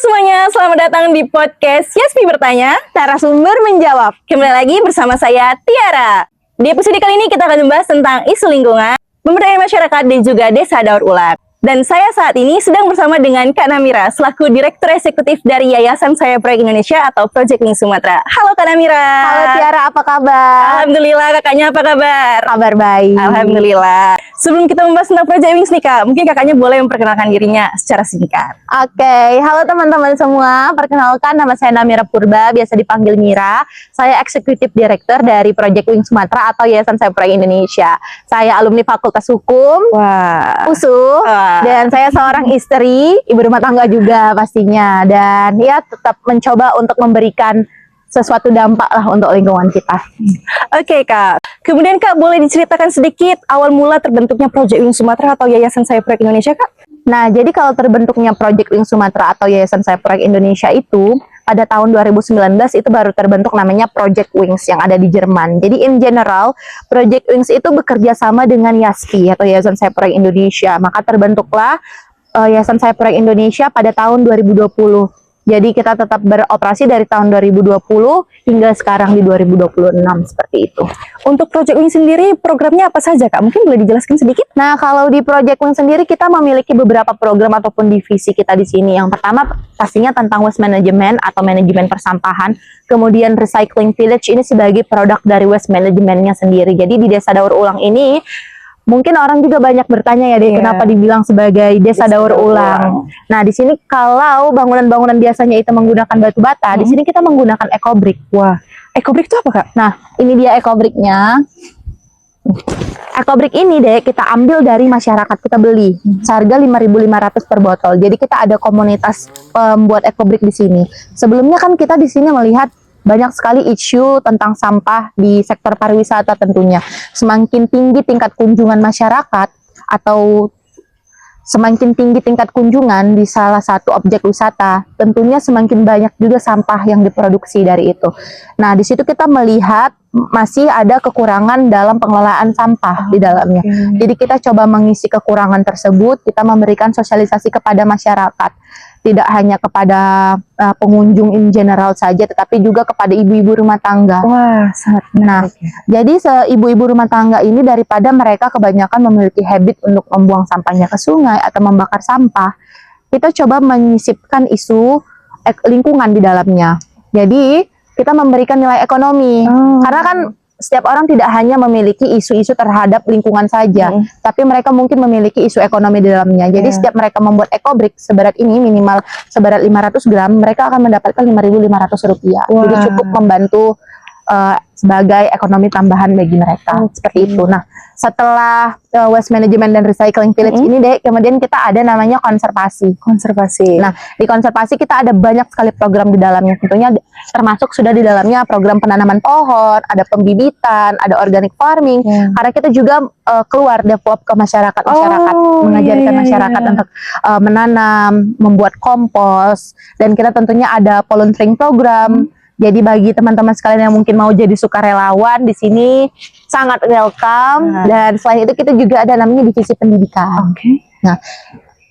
semuanya, selamat datang di podcast Yasmi Bertanya, Narasumber menjawab. kembali lagi bersama saya Tiara. Di episode kali ini kita akan membahas tentang isu lingkungan, pemberdayaan masyarakat dan juga desa daur ulang. Dan saya saat ini sedang bersama dengan Kak Namira selaku Direktur Eksekutif dari Yayasan Saya Proyek Indonesia atau Project Wings Sumatera. Halo Kak Namira. Halo Tiara, apa kabar? Alhamdulillah, kakaknya apa kabar? Kabar baik. Alhamdulillah. Sebelum kita membahas tentang Project Wings nih Kak, mungkin kakaknya boleh memperkenalkan dirinya secara singkat. Oke, halo teman-teman semua. Perkenalkan, nama saya Namira Purba, biasa dipanggil Mira. Saya Eksekutif Direktur dari Project Wings Sumatera atau Yayasan Saya Proyek Indonesia. Saya alumni Fakultas Hukum, Wah. USU, dan saya seorang istri, ibu rumah tangga juga pastinya. Dan ya tetap mencoba untuk memberikan sesuatu dampak lah untuk lingkungan kita. Oke Kak, kemudian Kak boleh diceritakan sedikit awal mula terbentuknya Project Wings Sumatera atau Yayasan Saya Proyek Indonesia Kak? Nah, jadi kalau terbentuknya Project Wings Sumatera atau Yayasan Saya Proyek Indonesia itu pada tahun 2019 itu baru terbentuk namanya Project Wings yang ada di Jerman. Jadi in general, Project Wings itu bekerja sama dengan YASPI atau Yayasan Saya Proyek Indonesia. Maka terbentuklah Yayasan Saya Proyek Indonesia pada tahun 2020. Jadi kita tetap beroperasi dari tahun 2020 hingga sekarang di 2026 seperti itu. Untuk Project Wings sendiri programnya apa saja Kak? Mungkin boleh dijelaskan sedikit? Nah, kalau di Project Wings sendiri kita memiliki beberapa program ataupun divisi kita di sini. Yang pertama pastinya tentang waste management atau manajemen persampahan. Kemudian recycling village ini sebagai produk dari waste managementnya sendiri. Jadi di desa daur ulang ini mungkin orang juga banyak bertanya ya deh, kenapa dibilang sebagai desa daur ulang. Nah, di sini kalau bangunan-bangunan biasanya itu menggunakan batu bata, di sini kita menggunakan ecobrick. Wah, ecobrick itu apa Kak? Nah, ini dia ecobricknya. Ecobrick ini deh kita ambil dari masyarakat, kita beli seharga 5.500 per botol. Jadi kita ada komunitas pembuat ecobrick di sini. Sebelumnya kan kita di sini melihat banyak sekali isu tentang sampah di sektor pariwisata tentunya. Semakin tinggi tingkat kunjungan masyarakat atau semakin tinggi tingkat kunjungan di salah satu objek wisata, tentunya semakin banyak juga sampah yang diproduksi dari itu. Nah, di situ kita melihat masih ada kekurangan dalam pengelolaan sampah di dalamnya. Jadi kita coba mengisi kekurangan tersebut, kita memberikan sosialisasi kepada masyarakat. Tidak hanya kepada pengunjung in general saja, tetapi juga kepada ibu-ibu rumah tangga. Wah, sangat menarik. Jadi ibu-ibu rumah tangga ini daripada mereka kebanyakan memiliki habit untuk membuang sampahnya ke sungai atau membakar sampah, kita coba menyisipkan isu lingkungan di dalamnya. Jadi kita memberikan nilai ekonomi, karena kan setiap orang tidak hanya memiliki isu-isu terhadap lingkungan saja, tapi mereka mungkin memiliki isu ekonomi di dalamnya. Jadi setiap mereka membuat ecobrick seberat ini, minimal seberat 500 gram, mereka akan mendapatkan Rp5.500. Jadi cukup membantu sebagai ekonomi tambahan bagi mereka. Seperti itu. Nah, setelah waste management dan recycling village ini deh, kemudian kita ada namanya konservasi. Nah, di konservasi kita ada banyak sekali program di dalamnya. Tentunya termasuk sudah di dalamnya program penanaman pohon, ada pembibitan, ada organic farming. Karena kita juga keluar develop ke masyarakat, mengajarkan masyarakat untuk menanam, membuat kompos, dan kita tentunya ada volunteering program. Jadi bagi teman-teman sekalian yang mungkin mau jadi sukarelawan di sini sangat welcome. Dan selain itu kita juga ada namanya divisi pendidikan. Nah,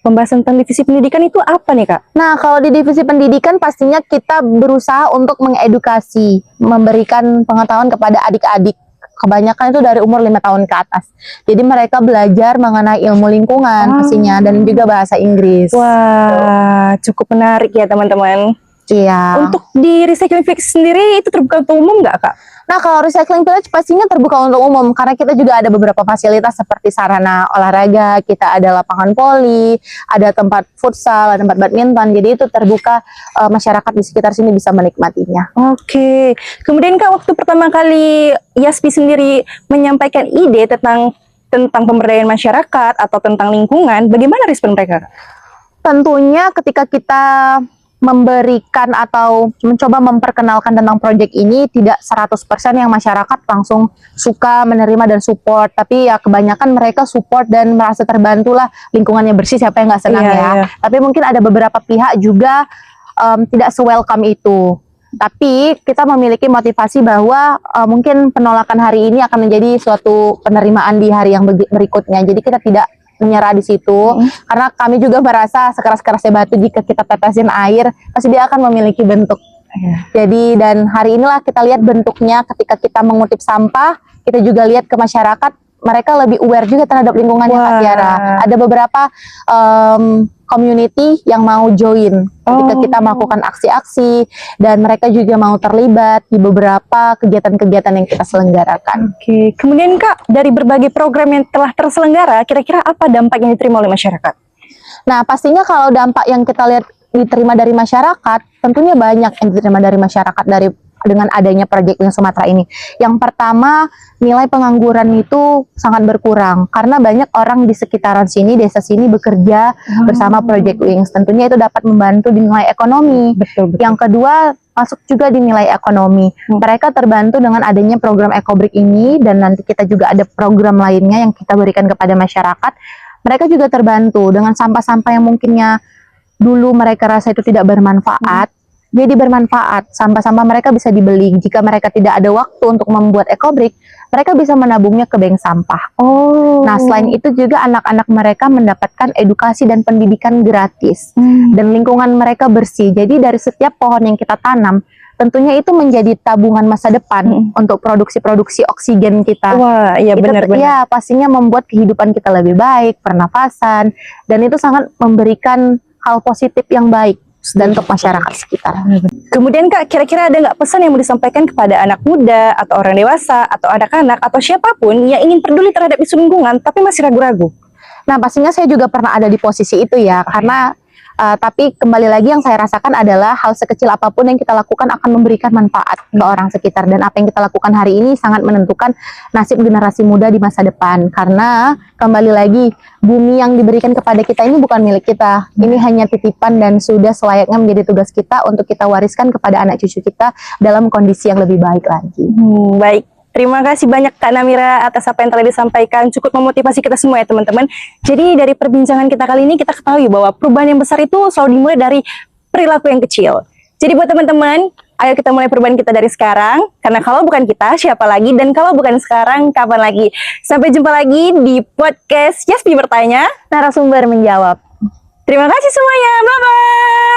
pembahasan tentang divisi pendidikan itu apa nih Kak? Nah, kalau di divisi pendidikan pastinya kita berusaha untuk mengedukasi, memberikan pengetahuan kepada adik-adik. Kebanyakan itu dari umur 5 tahun ke atas. Jadi mereka belajar mengenai ilmu lingkungan pastinya dan juga bahasa Inggris. Wah, cukup menarik ya teman-teman. Iya. Untuk di recycling village sendiri itu terbuka untuk umum nggak Kak? Nah, kalau recycling village pastinya terbuka untuk umum karena kita juga ada beberapa fasilitas seperti sarana olahraga, kita ada lapangan voli, ada tempat futsal, ada tempat badminton. Jadi itu terbuka, masyarakat di sekitar sini bisa menikmatinya. Oke. Kemudian Kak, waktu pertama kali YASPI sendiri menyampaikan ide tentang pemberdayaan masyarakat atau tentang lingkungan, bagaimana respon mereka? Tentunya ketika kita memberikan atau mencoba memperkenalkan tentang proyek ini, tidak 100% yang masyarakat langsung suka, menerima dan support, tapi ya kebanyakan mereka support dan merasa terbantulah, lingkungannya bersih, siapa yang nggak senang Tapi mungkin ada beberapa pihak juga tidak se-welcome itu. Tapi kita memiliki motivasi bahwa mungkin penolakan hari ini akan menjadi suatu penerimaan di hari yang berikutnya. Jadi kita tidak menyerah di situ, karena kami juga merasa sekeras-kerasnya batu jika kita tetesin air pasti dia akan memiliki bentuk. Jadi dan hari inilah kita lihat bentuknya ketika kita mengutip sampah, kita juga lihat ke masyarakat, mereka lebih aware juga terhadap lingkungannya, Kak Tiara. Ada beberapa community yang mau join ketika kita melakukan aksi-aksi, dan mereka juga mau terlibat di beberapa kegiatan-kegiatan yang kita selenggarakan. Oke, kemudian Kak, dari berbagai program yang telah terselenggara, kira-kira apa dampak yang diterima oleh masyarakat? Nah, pastinya kalau dampak yang kita lihat diterima dari masyarakat, tentunya banyak yang diterima dari masyarakat dengan adanya Project Wings Sumatera ini. Yang pertama, nilai pengangguran itu sangat berkurang karena banyak orang di sekitaran sini, desa sini bekerja bersama Project Wings. Tentunya itu dapat membantu di nilai ekonomi. Betul. Yang kedua, masuk juga di nilai ekonomi. Mereka terbantu dengan adanya program EcoBrick ini, dan nanti kita juga ada program lainnya yang kita berikan kepada masyarakat. Mereka juga terbantu dengan sampah-sampah yang mungkinnya dulu mereka rasa itu tidak bermanfaat, jadi bermanfaat. Sampah-sampah mereka bisa dibeli. Jika mereka tidak ada waktu untuk membuat EcoBrick, mereka bisa menabungnya ke bank sampah. Nah, selain itu juga anak-anak mereka mendapatkan edukasi dan pendidikan gratis. Dan lingkungan mereka bersih. Jadi dari setiap pohon yang kita tanam, tentunya itu menjadi tabungan masa depan untuk produksi-produksi oksigen kita. Wah, iya benar-benar. Ya, pastinya membuat kehidupan kita lebih baik, pernafasan, dan itu sangat memberikan hal positif yang baik dan untuk masyarakat sekitar. Kemudian Kak, kira-kira ada nggak pesan yang mau disampaikan kepada anak muda, atau orang dewasa, atau anak-anak, atau siapapun yang ingin peduli terhadap isu lingkungan, tapi masih ragu-ragu? Nah, pastinya saya juga pernah ada di posisi itu ya, karena tapi kembali lagi yang saya rasakan adalah hal sekecil apapun yang kita lakukan akan memberikan manfaat ke orang sekitar, dan apa yang kita lakukan hari ini sangat menentukan nasib generasi muda di masa depan. Karena kembali lagi, bumi yang diberikan kepada kita ini bukan milik kita, ini hanya titipan dan sudah selayaknya menjadi tugas kita untuk kita wariskan kepada anak cucu kita dalam kondisi yang lebih baik lagi. Baik. Terima kasih banyak Kak Namira atas apa yang telah disampaikan, cukup memotivasi kita semua ya teman-teman. Jadi dari perbincangan kita kali ini kita ketahui bahwa perubahan yang besar itu selalu dimulai dari perilaku yang kecil. Jadi buat teman-teman, ayo kita mulai perubahan kita dari sekarang, karena kalau bukan kita siapa lagi, dan kalau bukan sekarang kapan lagi. Sampai jumpa lagi di podcast Yaspi Bertanya, Narasumber menjawab. Terima kasih semuanya, bye-bye.